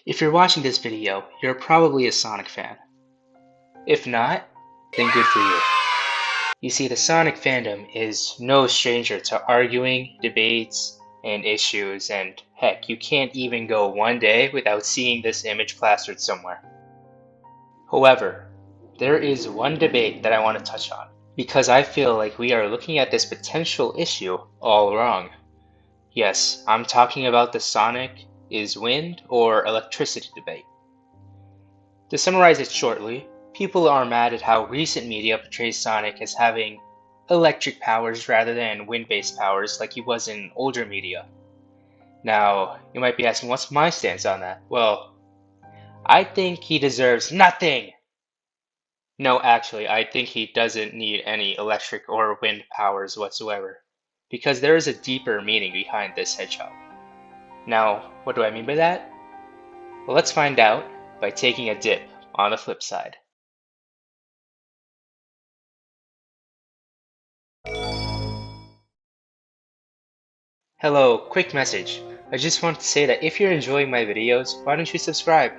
If you're watching this video, you're probably a Sonic fan. If not, then good for you. You see, the Sonic fandom is no stranger to arguing, debates, and issues, and heck, you can't even go one day without seeing this image plastered somewhere. However, there is one debate that I want to touch on, because I feel like we are looking at this potential issue all wrong. Yes, I'm talking about the Sonic is wind or electricity debate. To summarize it shortly, people are mad at how recent media portrays Sonic as having electric powers rather than wind-based powers like he was in older media. Now, you might be asking, what's my stance on that? Well, I think he deserves nothing! No, actually, I think he doesn't need any electric or wind powers whatsoever, because there is a deeper meaning behind this hedgehog. Now, what do I mean by that? Well, let's find out by taking a dip on the flip side. Hello, quick message. I just want to say that if you're enjoying my videos, why don't you subscribe?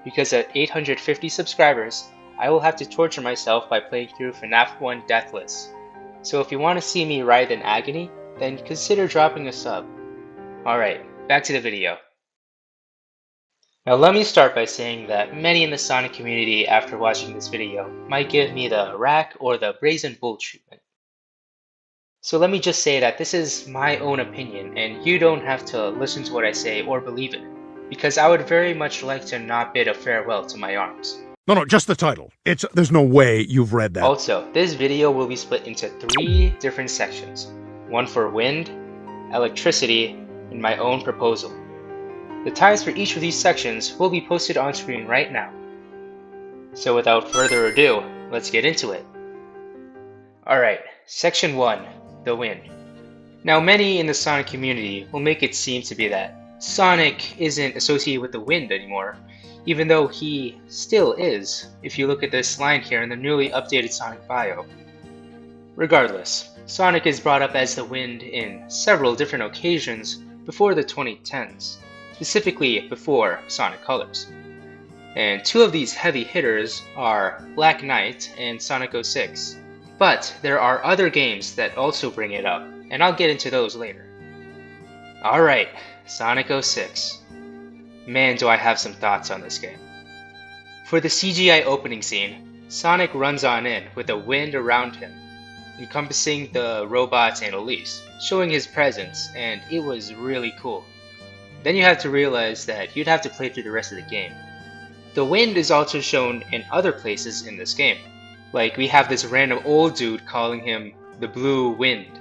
Because at 850 subscribers, I will have to torture myself by playing through FNAF 1 Deathless. So if you want to see me writhe in agony, then consider dropping a sub. Alright, back to the video. Now let me start by saying that many in the Sonic community after watching this video might give me the rack or the brazen bull treatment. So let me just say that this is my own opinion and you don't have to listen to what I say or believe it, because I would very much like to not bid a farewell to my arms. No, just the title. There's no way you've read that. Also, this video will be split into 3 different sections. One for wind, electricity, and my own proposal. The times for each of these sections will be posted on screen right now. So without further ado, let's get into it. Alright, section 1, the wind. Now many in the Sonic community will make it seem to be that Sonic isn't associated with the wind anymore, even though he still is, if you look at this line here in the newly updated Sonic bio. Regardless, Sonic is brought up as the wind in several different occasions before the 2010s. Specifically before Sonic Colors. And 2 of these heavy hitters are Black Knight and Sonic 06. But there are other games that also bring it up, and I'll get into those later. Alright, Sonic 06. Man, do I have some thoughts on this game. For the CGI opening scene, Sonic runs on in with the wind around him, encompassing the robots and Elise, showing his presence, and it was really cool. Then you have to realize that you'd have to play through the rest of the game. The wind is also shown in other places in this game. Like we have this random old dude calling him the Blue Wind.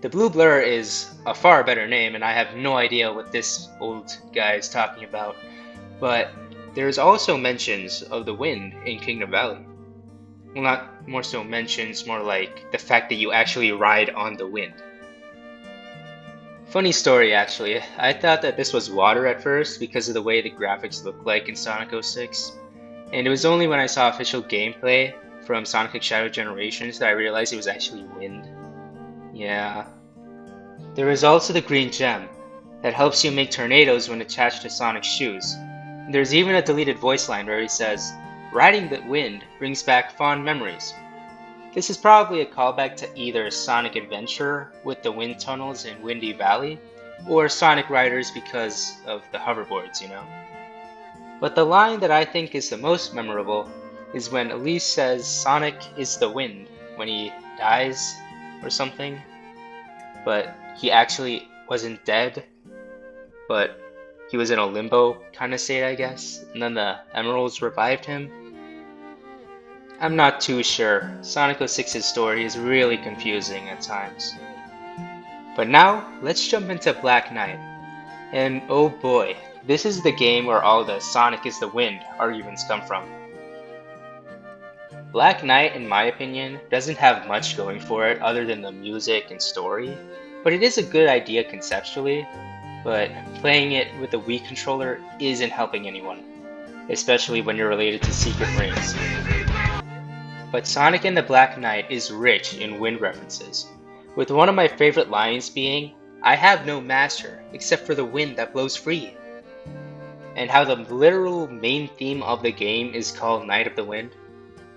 The Blue Blur is a far better name and I have no idea what this old guy is talking about. But there's also mentions of the wind in Kingdom Valley. Well, not more so mentions, more like the fact that you actually ride on the wind. Funny story actually, I thought that this was water at first because of the way the graphics look like in Sonic 06. And it was only when I saw official gameplay from Sonic X Shadow Generations that I realized it was actually wind. Yeah. There is also the green gem that helps you make tornadoes when attached to Sonic's shoes. And there's even a deleted voice line where he says, "Riding the wind brings back fond memories." This is probably a callback to either Sonic Adventure with the wind tunnels in Windy Valley, or Sonic Riders because of the hoverboards, you know. But the line that I think is the most memorable is when Elise says Sonic is the wind when he dies or something, but he actually wasn't dead, but he was in a limbo kind of state, I guess, and then the emeralds revived him. I'm not too sure. Sonic 06's story is really confusing at times. But now, let's jump into Black Knight. And oh boy, this is the game where all the Sonic is the wind arguments come from. Black Knight, in my opinion, doesn't have much going for it other than the music and story, but it is a good idea conceptually, but playing it with a Wii controller isn't helping anyone, especially when you're related to secret rings. But Sonic and the Black Knight is rich in wind references, with one of my favorite lines being, "I have no master except for the wind that blows free." and how the literal main theme of the game is called Night of the Wind,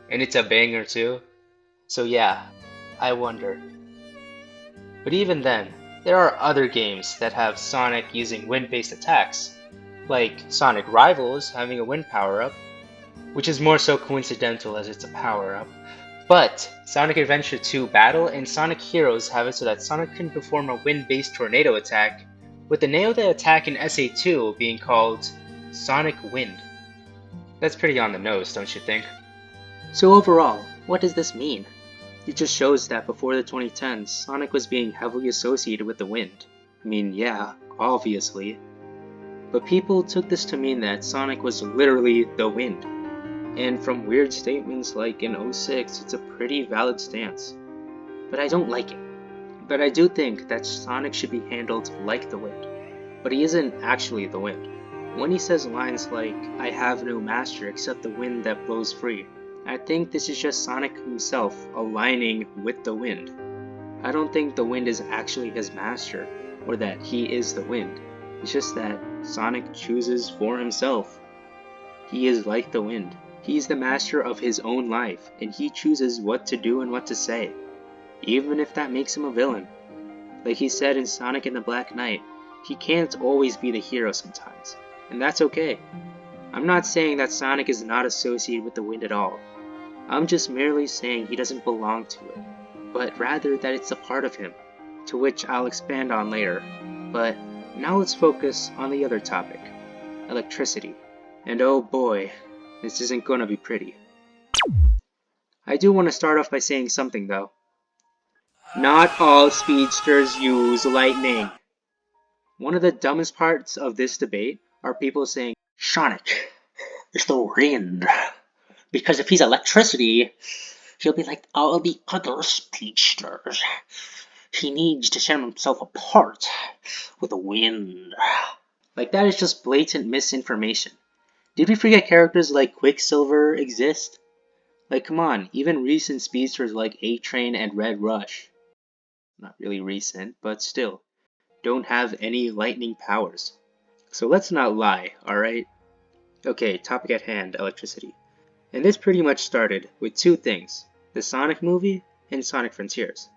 and it's a banger too. So yeah, I wonder. But even then, there are other games that have Sonic using wind-based attacks, like Sonic Rivals having a wind power-up, which is more so coincidental as it's a power-up. But Sonic Adventure 2 Battle and Sonic Heroes have it so that Sonic can perform a wind-based tornado attack, with the name of the attack in SA2 being called Sonic Wind. That's pretty on the nose, don't you think? So overall, what does this mean? It just shows that before the 2010s, Sonic was being heavily associated with the wind. I mean, yeah, obviously. But people took this to mean that Sonic was literally the wind. And from weird statements like in 06, it's a pretty valid stance. But I don't like it. But I do think that Sonic should be handled like the wind. But he isn't actually the wind. When he says lines like, "I have no master except the wind that blows free," I think this is just Sonic himself aligning with the wind. I don't think the wind is actually his master, or that he is the wind. It's just that Sonic chooses for himself. He is like the wind. He's the master of his own life, and he chooses what to do and what to say, even if that makes him a villain. Like he said in Sonic and the Black Knight, he can't always be the hero sometimes, and that's okay. I'm not saying that Sonic is not associated with the wind at all. I'm just merely saying he doesn't belong to it, but rather that it's a part of him, to which I'll expand on later. But now let's focus on the other topic, electricity. And oh boy, this isn't gonna be pretty. I do want to start off by saying something though. Not all speedsters use lightning. One of the dumbest parts of this debate are people saying, "Sonic is the wind, because if he's electricity, he'll be like all the other speedsters. He needs to set himself apart with the wind." Like, that is just blatant misinformation. Did we forget characters like Quicksilver exist? Like, come on, even recent speedsters like A-Train and Red Rush, not really recent, but still, don't have any lightning powers. So let's not lie, alright? Okay, topic at hand, electricity. And this pretty much started with two things, the Sonic movie and Sonic Frontiers.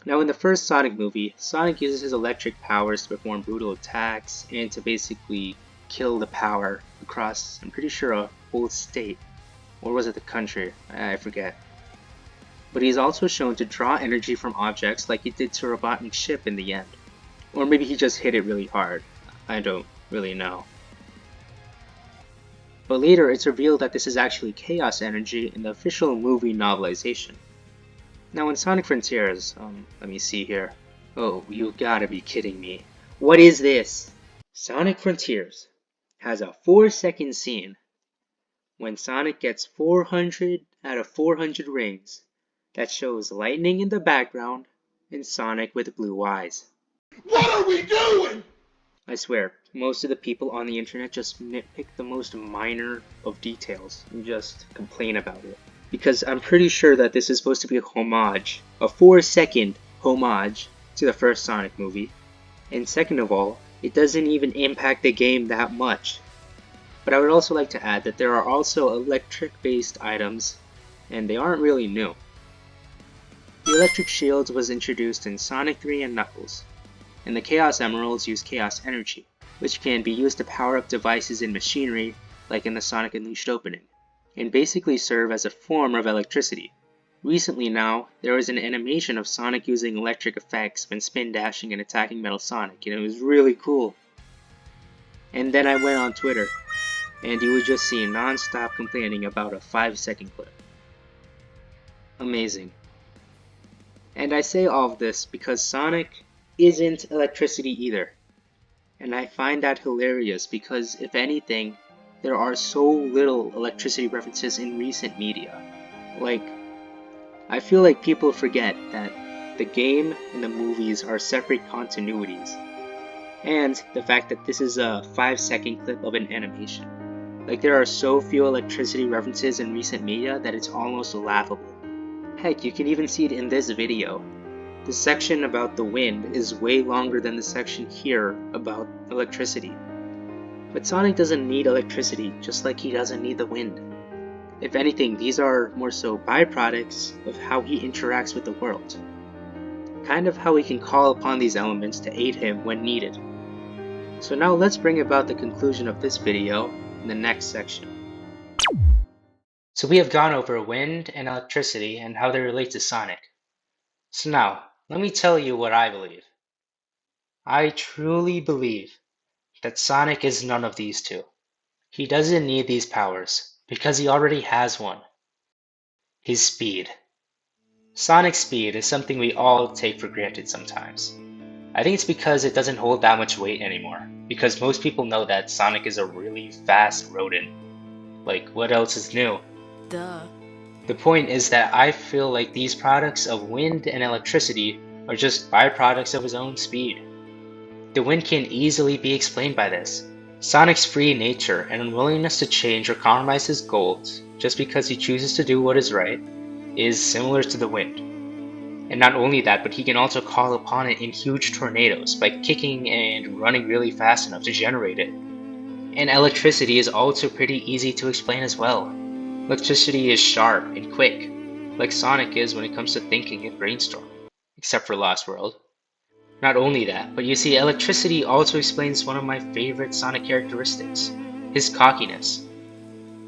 Now in the first Sonic movie, Sonic uses his electric powers to perform brutal attacks and to basically kill the power across, I'm pretty sure, a whole state. Or was it the country? I forget. But he's also shown to draw energy from objects like he did to Robotnik's ship in the end. Or maybe he just hit it really hard. I don't really know. But later it's revealed that this is actually chaos energy in the official movie novelization. Now in Sonic Frontiers, let me see here. Oh, you gotta be kidding me. What is this? Sonic Frontiers has a 4-second scene when Sonic gets 400 out of 400 rings that shows lightning in the background and Sonic with blue eyes. What are we doing? I swear, most of the people on the internet just nitpick the most minor of details and just complain about it. Because I'm pretty sure that this is supposed to be a homage, a 4-second homage to the first Sonic movie. And second of all, it doesn't even impact the game that much. But I would also like to add that there are also electric-based items, and they aren't really new. The electric shield was introduced in Sonic 3 and Knuckles, and the Chaos Emeralds use Chaos Energy, which can be used to power up devices and machinery, like in the Sonic Unleashed opening, and basically serve as a form of electricity. Recently now, there was an animation of Sonic using electric effects when spin dashing and attacking Metal Sonic, and it was really cool. And then I went on Twitter, and you would just see non-stop complaining about a 5-second clip. Amazing. And I say all of this because Sonic isn't electricity either. And I find that hilarious because, if anything, there are so little electricity references in recent media. Like, I feel like people forget that the game and the movies are separate continuities. And the fact that this is a 5-second clip of an animation. Like, there are so few electricity references in recent media that it's almost laughable. Heck, you can even see it in this video. The section about the wind is way longer than the section here about electricity. But Sonic doesn't need electricity, just like he doesn't need the wind. If anything, these are more so byproducts of how he interacts with the world. Kind of how he can call upon these elements to aid him when needed. So now let's bring about the conclusion of this video in the next section. So we have gone over wind and electricity and how they relate to Sonic. So now, let me tell you what I believe. I truly believe that Sonic is none of these two. He doesn't need these powers, because he already has one. His speed. Sonic's speed is something we all take for granted sometimes. I think it's because it doesn't hold that much weight anymore, because most people know that Sonic is a really fast rodent. Like, what else is new? Duh. The point is that I feel like these products of wind and electricity are just byproducts of his own speed. The wind can easily be explained by this. Sonic's free nature and unwillingness to change or compromise his goals just because he chooses to do what is right is similar to the wind. And not only that, but he can also call upon it in huge tornadoes by kicking and running really fast enough to generate it. And electricity is also pretty easy to explain as well. Electricity is sharp and quick, like Sonic is when it comes to thinking and brainstorming, except for Lost World. Not only that, but you see, electricity also explains one of my favorite Sonic characteristics, his cockiness.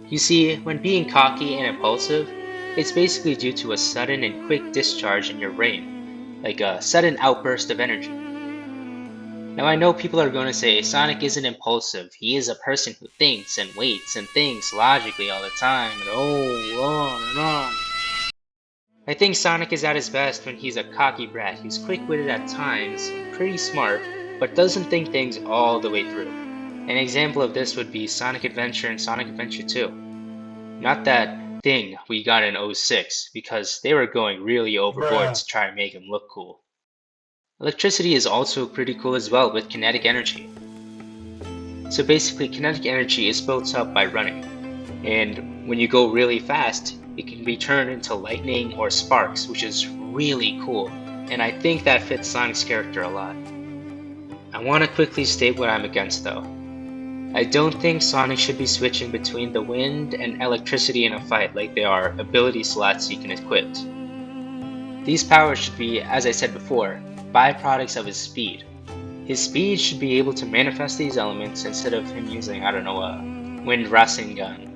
You see, when being cocky and impulsive, it's basically due to a sudden and quick discharge in your brain, like a sudden outburst of energy. Now I know people are going to say Sonic isn't impulsive, he is a person who thinks and waits and thinks logically all the time, and on and on. I think Sonic is at his best when he's a cocky brat who's quick-witted at times, pretty smart, but doesn't think things all the way through. An example of this would be Sonic Adventure and Sonic Adventure 2. Not that thing we got in 06, because they were going really overboard to try and make him look cool. Electricity is also pretty cool as well with kinetic energy. So basically, kinetic energy is built up by running, and when you go really fast, it can be turned into lightning or sparks, which is really cool, and I think that fits Sonic's character a lot. I want to quickly state what I'm against though. I don't think Sonic should be switching between the wind and electricity in a fight like they are ability slots he can equip. These powers should be, as I said before, byproducts of his speed. His speed should be able to manifest these elements instead of him using, I don't know, a wind Rasengan.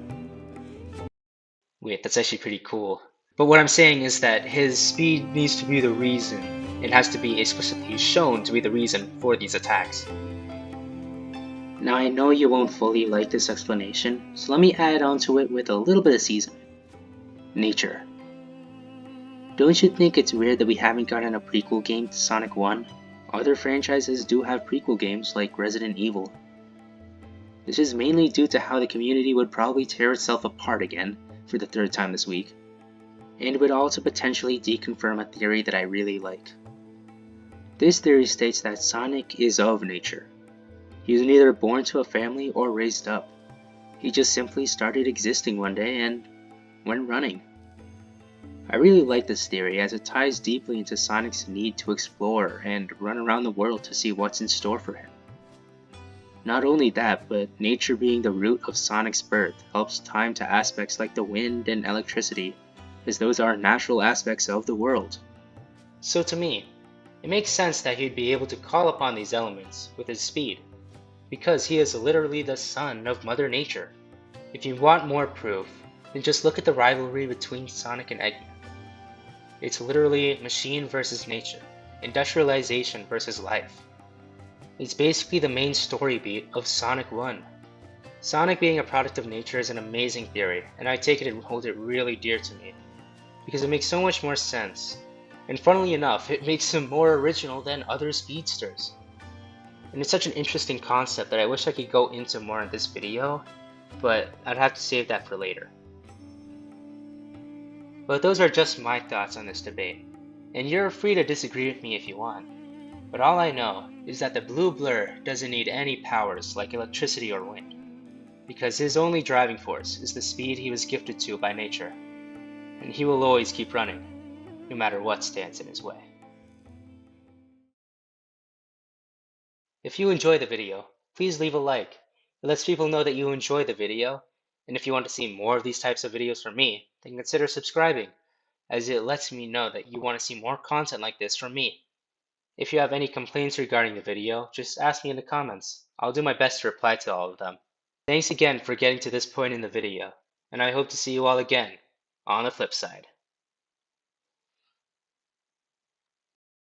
Wait, that's actually pretty cool. But what I'm saying is that his speed needs to be the reason. It has to be explicitly shown to be the reason for these attacks. Now I know you won't fully like this explanation, so let me add on to it with a little bit of seasoning. Nature. Don't you think it's weird that we haven't gotten a prequel game to Sonic 1? Other franchises do have prequel games like Resident Evil. This is mainly due to how the community would probably tear itself apart again for the third time this week, and would also potentially deconfirm a theory that I really like. This theory states that Sonic is of nature. He was neither born to a family or raised up. He just simply started existing one day and went running. I really like this theory as it ties deeply into Sonic's need to explore and run around the world to see what's in store for him. Not only that, but nature being the root of Sonic's birth helps tie him to aspects like the wind and electricity, as those are natural aspects of the world. So to me, it makes sense that he'd be able to call upon these elements with his speed, because he is literally the son of Mother Nature. If you want more proof, then just look at the rivalry between Sonic and Eggman. It's literally machine versus nature, industrialization versus life. It's basically the main story beat of Sonic 1. Sonic being a product of nature is an amazing theory, and I take it and hold it really dear to me, because it makes so much more sense, and funnily enough, it makes him more original than other speedsters. And it's such an interesting concept that I wish I could go into more in this video, but I'd have to save that for later. But those are just my thoughts on this debate, and you're free to disagree with me if you want. But all I know is that the blue blur doesn't need any powers like electricity or wind, because his only driving force is the speed he was gifted to by nature, and he will always keep running, no matter what stands in his way. If you enjoy the video, please leave a like, It lets people know that you enjoy the video, and if you want to see more of these types of videos from me, then consider subscribing, as it lets me know that you want to see more content like this from me. If you have any complaints regarding the video, just ask me in the comments. I'll do my best to reply to all of them. Thanks again for getting to this point in the video, and I hope to see you all again on the flip side.